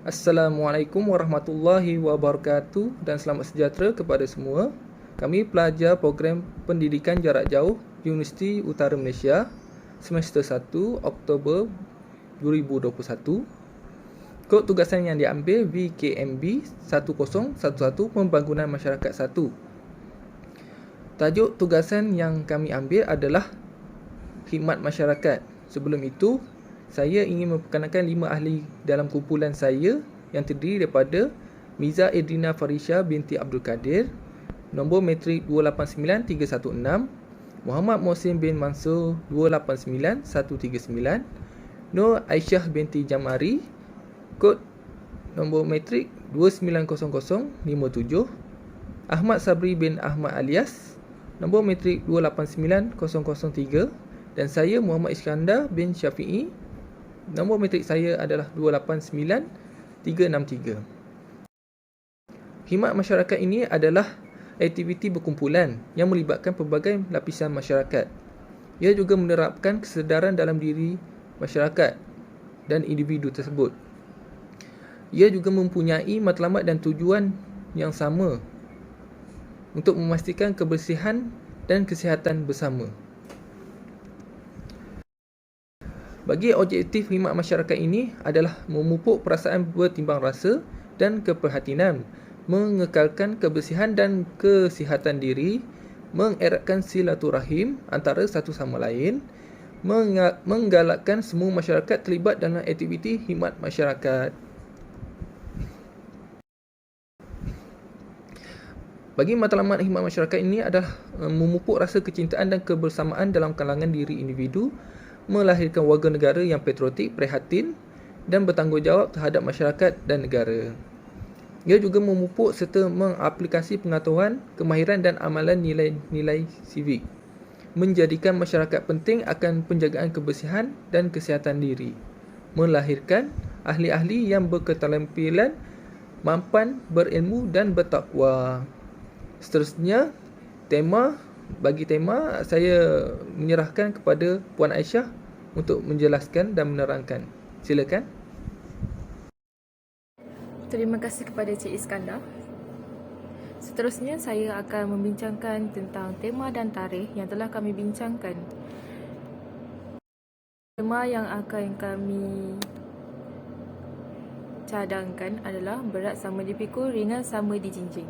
Assalamualaikum warahmatullahi wabarakatuh dan selamat sejahtera kepada semua. Kami pelajar program pendidikan jarak jauh Universiti Utara Malaysia semester 1 Oktober 2021. Kod tugasan yang diambil VKMB 1011 Pembangunan Masyarakat 1. Tajuk tugasan yang kami ambil adalah khidmat masyarakat. Sebelum itu, saya ingin memperkenalkan 5 ahli dalam kumpulan saya yang terdiri daripada Miza Edrina Farisha binti Abdul Kadir, nombor matrik 289316, Muhammad Mohsin bin Mansur 289139, Nur Aisyah binti Jamari, kod nombor matrik 290057, Ahmad Sabri bin Ahmad Alias, nombor matrik 289003, dan saya Muhammad Iskandar bin Syafi'i. Nombor matrik saya adalah 289363. Khidmat masyarakat ini adalah aktiviti berkumpulan yang melibatkan pelbagai lapisan masyarakat. Ia juga menerapkan kesedaran dalam diri masyarakat dan individu tersebut. Ia juga mempunyai matlamat dan tujuan yang sama untuk memastikan kebersihan dan kesihatan bersama. Bagi objektif khidmat masyarakat ini adalah memupuk perasaan bertimbang rasa dan keprihatinan, mengekalkan kebersihan dan kesihatan diri, mengeratkan silaturahim antara satu sama lain, menggalakkan semua masyarakat terlibat dalam aktiviti khidmat masyarakat. Bagi matlamat khidmat masyarakat ini adalah memupuk rasa kecintaan dan kebersamaan dalam kalangan diri individu, melahirkan warga negara yang patriotik, prihatin dan bertanggungjawab terhadap masyarakat dan negara. Ia juga memupuk serta mengaplikasi pengetahuan, kemahiran dan amalan nilai-nilai sivik, menjadikan masyarakat penting akan penjagaan kebersihan dan kesihatan diri, melahirkan ahli-ahli yang berketerampilan, mampan, berilmu dan bertakwa. Seterusnya, bagi tema, saya menyerahkan kepada Puan Aisyah untuk menjelaskan dan menerangkan. Silakan. Terima kasih kepada Cik Iskandar. Seterusnya, saya akan membincangkan tentang tema dan tarikh yang telah kami bincangkan. Tema yang akan kami cadangkan adalah berat sama dipikul, ringan sama dijinjing.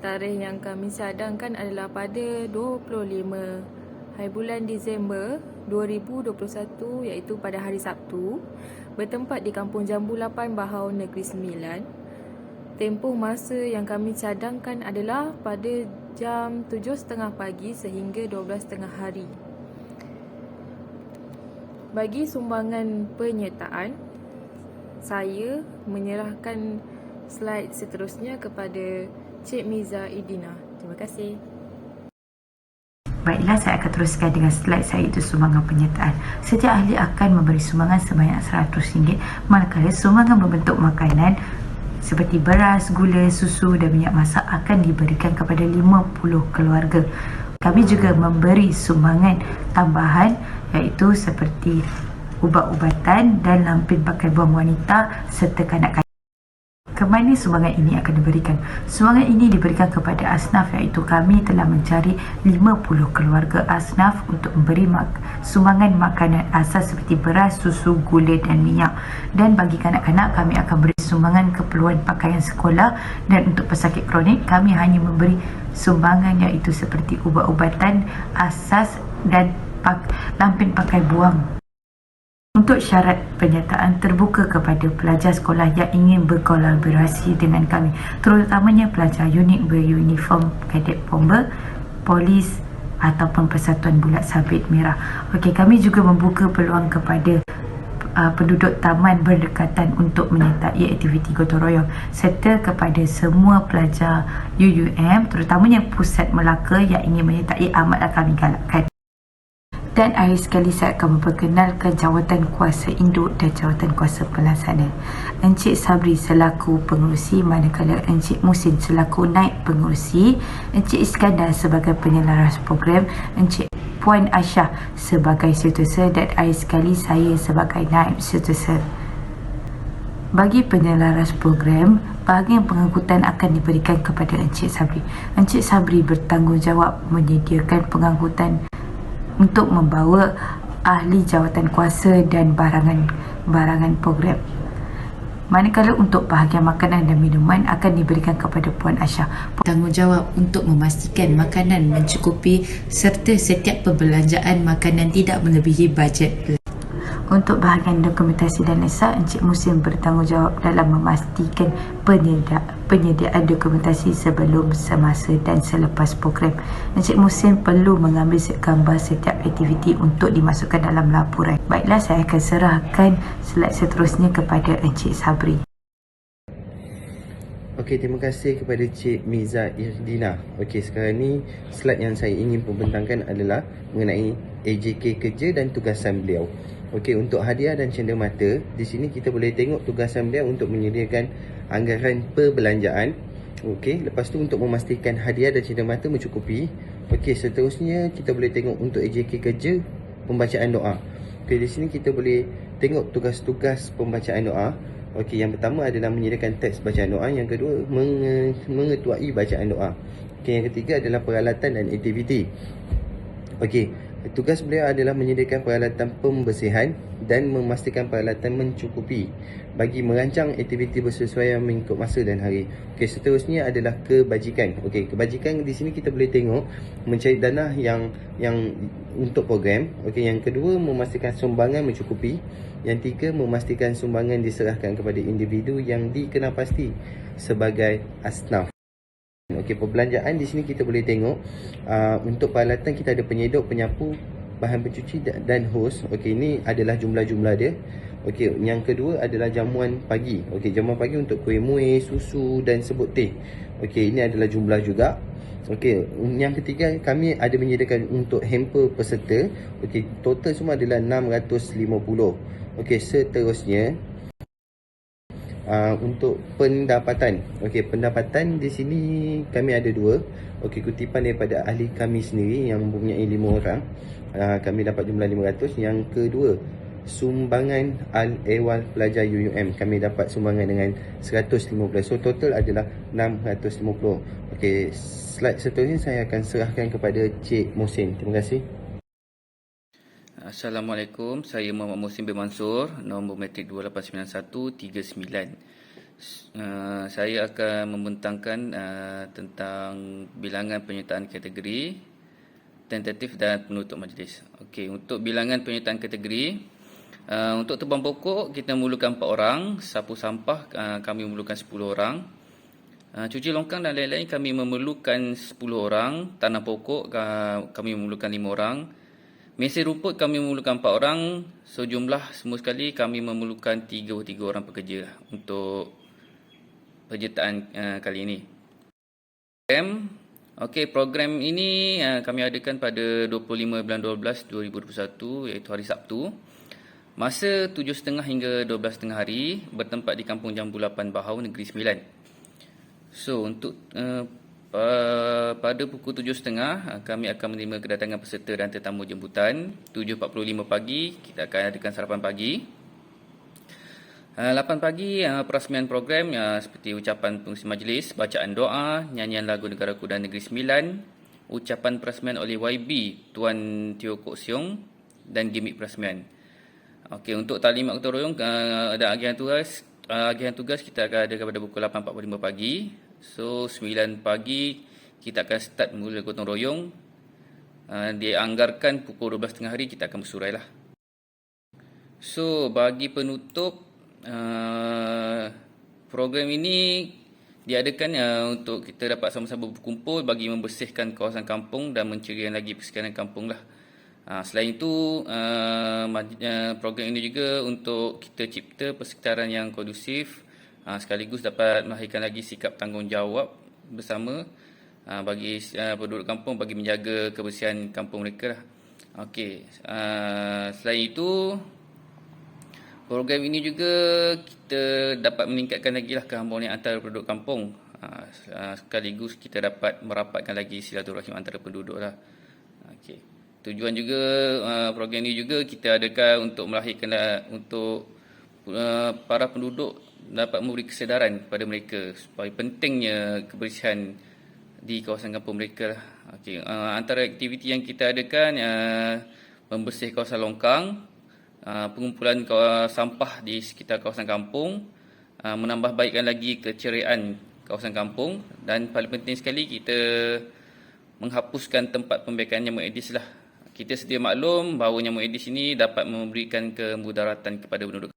Tarikh yang kami cadangkan adalah pada 25 hari bulan Disember 2021, iaitu pada hari Sabtu, bertempat di Kampung Jambu 8, Bahau Negeri 9. Tempoh masa yang kami cadangkan adalah pada jam 7.30 pagi sehingga 12.30 hari. Bagi sumbangan penyertaan, saya menyerahkan slide seterusnya kepada Cik Miza Edrina. Terima kasih. Baiklah, saya akan teruskan dengan slide saya, itu sumbangan penyertaan. Setiap ahli akan memberi sumbangan sebanyak RM100, manakala sumbangan berbentuk makanan seperti beras, gula, susu dan minyak masak akan diberikan kepada 50 keluarga. Kami juga memberi sumbangan tambahan, iaitu seperti ubat-ubatan dan lampin pakai buang wanita serta kanak-kanak. Ke mana sumbangan ini akan diberikan? Sumbangan ini diberikan kepada asnaf, iaitu kami telah mencari 50 keluarga asnaf untuk memberi sumbangan makanan asas seperti beras, susu, gula dan minyak. Dan bagi kanak-kanak, kami akan beri sumbangan keperluan pakaian sekolah, dan untuk pesakit kronik kami hanya memberi sumbangan iaitu seperti ubat-ubatan asas dan lampin pakai buang. Untuk syarat penyertaan terbuka kepada pelajar sekolah yang ingin berkolaborasi dengan kami, terutamanya pelajar unit beruniform kadet bomber, polis ataupun Persatuan Bulat Sabit Merah. Okey, kami juga membuka peluang kepada penduduk taman berdekatan untuk menyertai aktiviti gotong royong, serta kepada semua pelajar UUM terutamanya Pusat Melaka yang ingin menyertai amatlah kami galakkan. Dan akhir sekali saya akan memperkenalkan jawatan kuasa induk dan jawatan kuasa pelaksana. Encik Sabri selaku pengerusi, manakala Encik Mohsin selaku naib pengerusi, Encik Iskandar sebagai penyelaras program, Encik Puan Aisyah sebagai setiausaha dan akhir sekali saya sebagai naib setiausaha. Bagi penyelaras program, bahagian pengangkutan akan diberikan kepada Encik Sabri. Encik Sabri bertanggungjawab menyediakan pengangkutan untuk membawa ahli jawatan kuasa dan barangan program. Manakala untuk bahagian makanan dan minuman akan diberikan kepada Puan Aisyah. Tanggungjawab untuk memastikan makanan mencukupi serta setiap perbelanjaan makanan tidak melebihi bajet. Untuk bahagian dokumentasi dan lesak, Encik Muhsin bertanggungjawab dalam memastikan penyediaan dokumentasi sebelum, semasa dan selepas program. Encik Muhsin perlu mengambil gambar setiap aktiviti untuk dimasukkan dalam laporan. Baiklah, saya akan serahkan slide seterusnya kepada Encik Sabri. Okey, terima kasih kepada Cik Miza Irdina. Okey, sekarang ni slide yang saya ingin pembentangkan adalah mengenai AJK kerja dan tugasan beliau. Okey, untuk hadiah dan cenderamata, di sini kita boleh tengok tugasan beliau untuk menyediakan anggaran perbelanjaan. Okey, lepas tu untuk memastikan hadiah dan cenderamata mencukupi. Okey, seterusnya kita boleh tengok untuk AJK kerja, pembacaan doa. Okey, di sini kita boleh tengok tugas-tugas pembacaan doa. Okey, yang pertama adalah menyediakan teks bacaan doa, yang kedua mengetuai bacaan doa. Okey, yang ketiga adalah peralatan dan aktiviti. Okey, tugas beliau adalah menyediakan peralatan pembersihan dan memastikan peralatan mencukupi bagi merancang aktiviti bersesuaian mengikut masa dan hari. Okey, seterusnya adalah kebajikan. Okey, kebajikan di sini kita boleh tengok mencari dana yang untuk program. Okey, yang kedua memastikan sumbangan mencukupi. Yang tiga, memastikan sumbangan diserahkan kepada individu yang dikenal pasti sebagai asnaf. Okey, perbelanjaan di sini kita boleh tengok untuk peralatan kita ada penyedok, penyapu, bahan pencuci dan hos. Okey, ini adalah jumlah-jumlah dia. Okey, yang kedua adalah jamuan pagi. Okey, jamuan pagi untuk kuih muih, susu dan sebut teh. Okey, ini adalah jumlah juga. Okey, yang ketiga kami ada menyediakan untuk hamper peserta. Okey, total semua adalah 650. Okey, seterusnya untuk pendapatan. Okey, pendapatan di sini kami ada dua. Okey, kutipan daripada ahli kami sendiri yang mempunyai 5 orang. Kami dapat jumlah 500. Yang kedua, sumbangan al-ehwal pelajar UUM. Kami dapat sumbangan dengan 150. So total adalah 650. Okey, slide seterusnya saya akan serahkan kepada Cik Muhsin. Terima kasih. Assalamualaikum, saya Muhammad Muhsin bin Mansur, nombor matrik 289139. Saya akan membentangkan tentang bilangan penyertaan kategori, tentatif dan penutup majlis. Okey, untuk bilangan penyertaan kategori, untuk terbang pokok kita memerlukan 4 orang, sapu sampah kami memerlukan 10 orang, cuci longkang dan lain-lain kami memerlukan 10 orang, tanam pokok kami memerlukan 5 orang, mesin rumput kami memerlukan 4 orang, sejumlah semua sekali kami memerlukan 33 orang pekerja untuk penyertaan kali ini. Program ini kami adakan pada 25 bulan 12 2021 iaitu hari Sabtu. Masa 7.30 hingga 12.30 hari, bertempat di Kampung Jambu 8 Bahau, Negeri Sembilan. So, untuk pada pukul 7.30 kami akan menerima kedatangan peserta dan tetamu jemputan. 7.45 pagi kita akan adakan sarapan pagi. 8 pagi perasmian program seperti ucapan pengurusi majlis, bacaan doa, nyanyian lagu Negaraku dan Negeri Sembilan, ucapan perasmian oleh YB Tuan Teo Kok Siong dan gimik perasmian. Okey, untuk taklimat gotong royong ada agihan tugas kita akan ada pada pukul 8.45 pagi. So 9 pagi kita akan start mula gotong royong. Dianggarkan pukul 12.30 hari kita akan bersurai lah. So bagi penutup program ini diadakan untuk kita dapat sama-sama berkumpul bagi membersihkan kawasan kampung dan menceriakan lagi persekaran kampung lah. Selain itu program ini juga untuk kita cipta persekitaran yang kondusif, sekaligus dapat melahirkan lagi sikap tanggungjawab bersama bagi penduduk kampung bagi menjaga kebersihan kampung mereka lah. Okey, selain itu program ini juga kita dapat meningkatkan lagi lah keharmonian antara penduduk kampung, sekaligus kita dapat merapatkan lagi silaturahim antara penduduk lah. Okey, tujuan juga program ini juga kita adakan untuk melahirkan untuk para penduduk dapat memberi kesedaran kepada mereka supaya pentingnya kebersihan di kawasan kampung mereka. Okey, antara aktiviti yang kita adakan membersih kawasan longkang, pengumpulan sampah di sekitar kawasan kampung, menambah baikkan lagi keceriaan kawasan kampung, dan paling penting sekali kita menghapuskan tempat pembiakan nyamuk Aedes lah. Kita sedia maklum bahawa nyamuk Aedes ini dapat memberikan kemudaratan kepada penduduk.